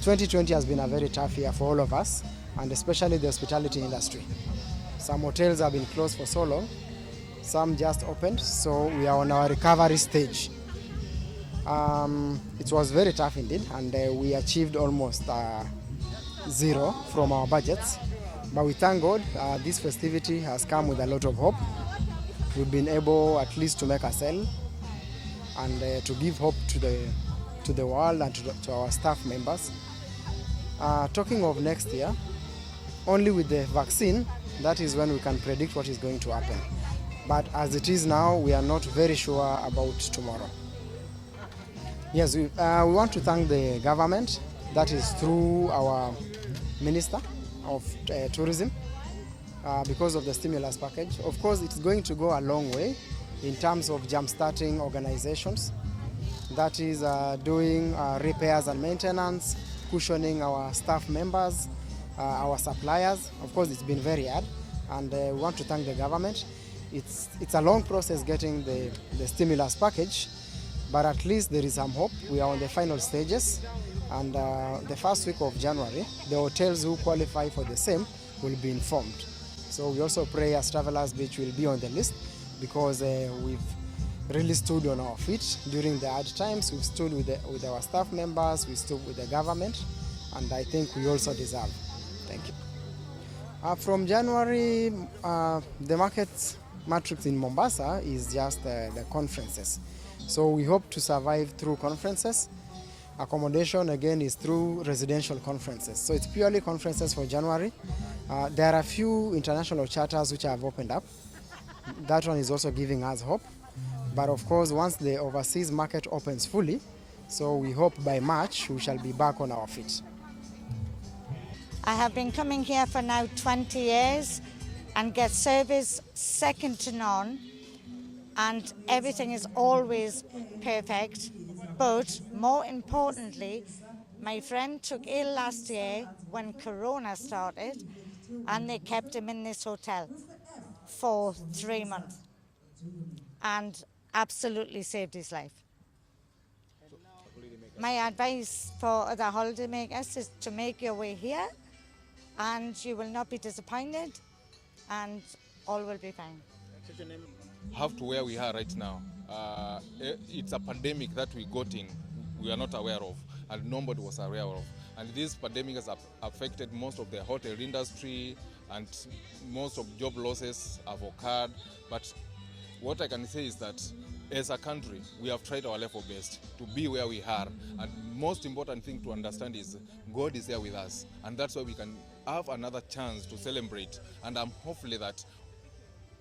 2020 has been a very tough year for all of us, and especially the hospitality industry. Some hotels have been closed for so long, some just opened, so we are on our recovery stage. It was very tough indeed, and we achieved almost zero from our budgets. But we thank God, this festivity has come with a lot of hope. We've been able at least to make a sale and to give hope to the world and to our staff members. Talking of next year, only with the vaccine, that is when we can predict what is going to happen. But as it is now, we are not very sure about tomorrow. Yes, we want to thank the government, that is through our Minister of Tourism, because of the stimulus package. Of course, it's going to go a long way in terms of jump-starting organizations, that is doing repairs and maintenance, cushioning our staff members, our suppliers. Of course, it's been very hard, and we want to thank the government. It's a long process getting the stimulus package, but at least there is some hope. We are on the final stages, and the first week of January, the hotels who qualify for the same will be informed. So we also pray as Travelers Beach will be on the list, because we've really stood on our feet during the hard times. We've stood with our staff members, we stood with the government, and I think we also deserve. Thank you. From January, the market matrix in Mombasa is just the conferences. So we hope to survive through conferences. Accommodation again is through residential conferences. So it's purely conferences for January. There are a few international charters which have opened up. That one is also giving us hope. But of course, once the overseas market opens fully, so we hope by March we shall be back on our feet. I have been coming here for now 20 years and get service second to none, and everything is always perfect. But more importantly, my friend took ill last year when Corona started, and they kept him in this hotel for 3 months and absolutely saved his life. My advice for other holidaymakers is to make your way here, and you will not be disappointed, and all will be fine. Have to where we are right now. It's a pandemic that we got in, we are not aware of, and nobody was aware of. And this pandemic has affected most of the hotel industry, and most of job losses have occurred. But what I can say is that as a country, we have tried our level best to be where we are. And most important thing to understand is God is there with us. And that's why we can have another chance to celebrate. And I'm hopefully that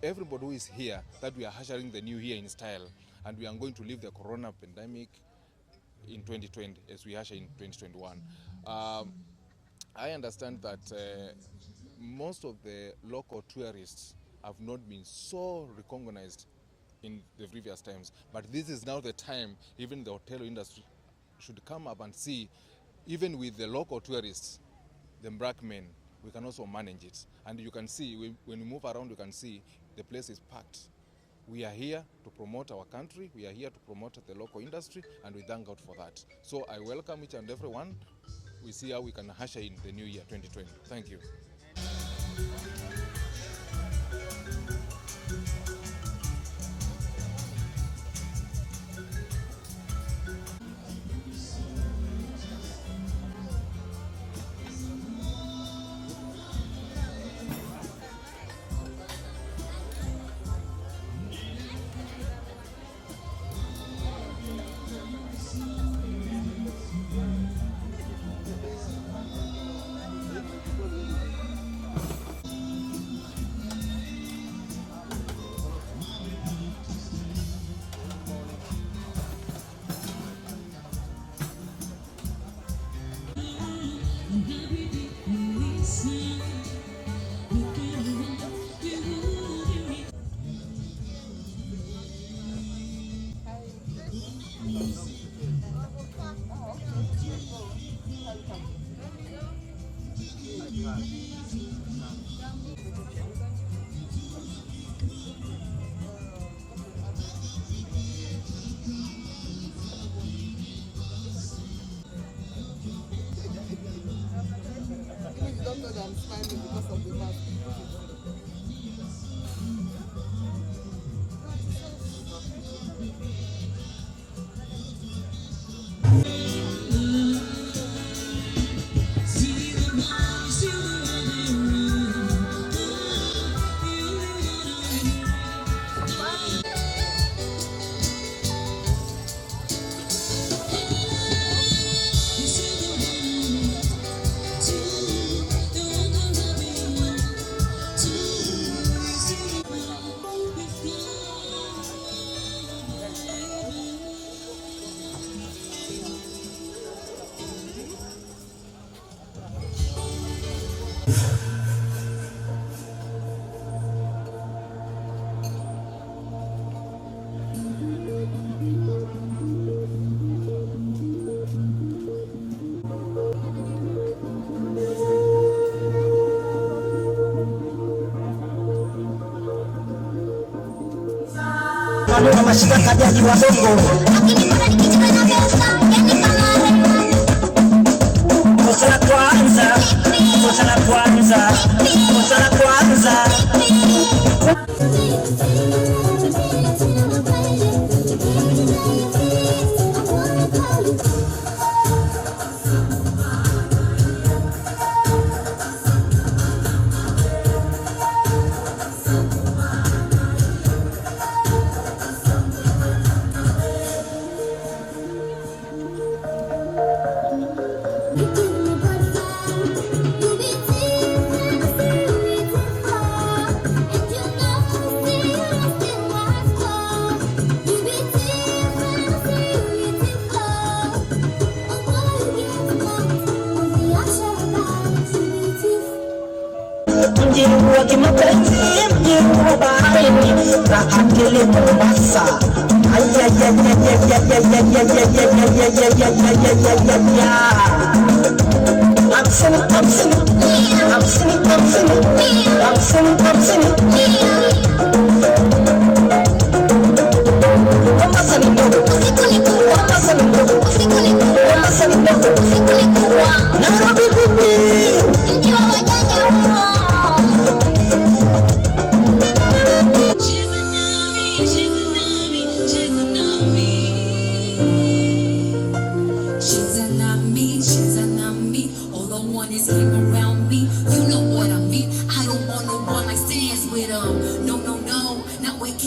everybody who is here, that we are ushering the new year in style. And we are going to leave the corona pandemic in 2020 as we usher in 2021. I understand that most of the local tourists have not been so recognized in the previous times, but this is now the time even the hotel industry should come up and see, even with the local tourists, the black men, we can also manage it. And you can see, when we move around, you can see the place is packed. We are here to promote our country, we are here to promote the local industry, and we thank God for that. So I welcome each and everyone. We see how we can usher in the new year 2020. Thank you. is smiling because of the mask. Maneno mashika kajaji wa bongo. Kosa la kwanza, kosa la kwanza, kosa la kwanza. Mji wa kimapenzi, mji wa baharini, raha tele Mombasa.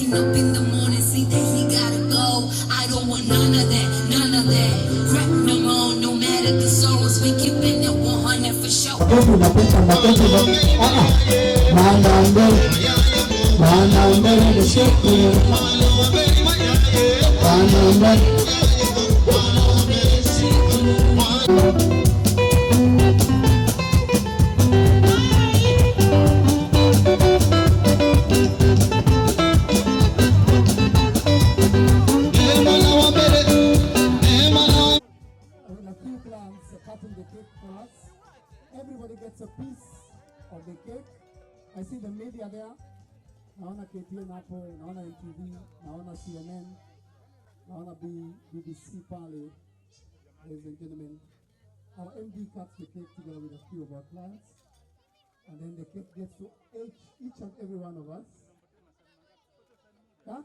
Up in the morning, see that he gotta go. I don't want none of that. Crap no more, no matter the souls, we keeping it 100 for sure. Cutting the cake for us. Everybody gets a piece of the cake. I see the media there. Naona KTN hapo, naona NTV, naona CNN, naona BBC pale. Ladies and gentlemen, our MD cuts the cake together with a few of our clients, and then the cake gets to each and every one of us. Huh?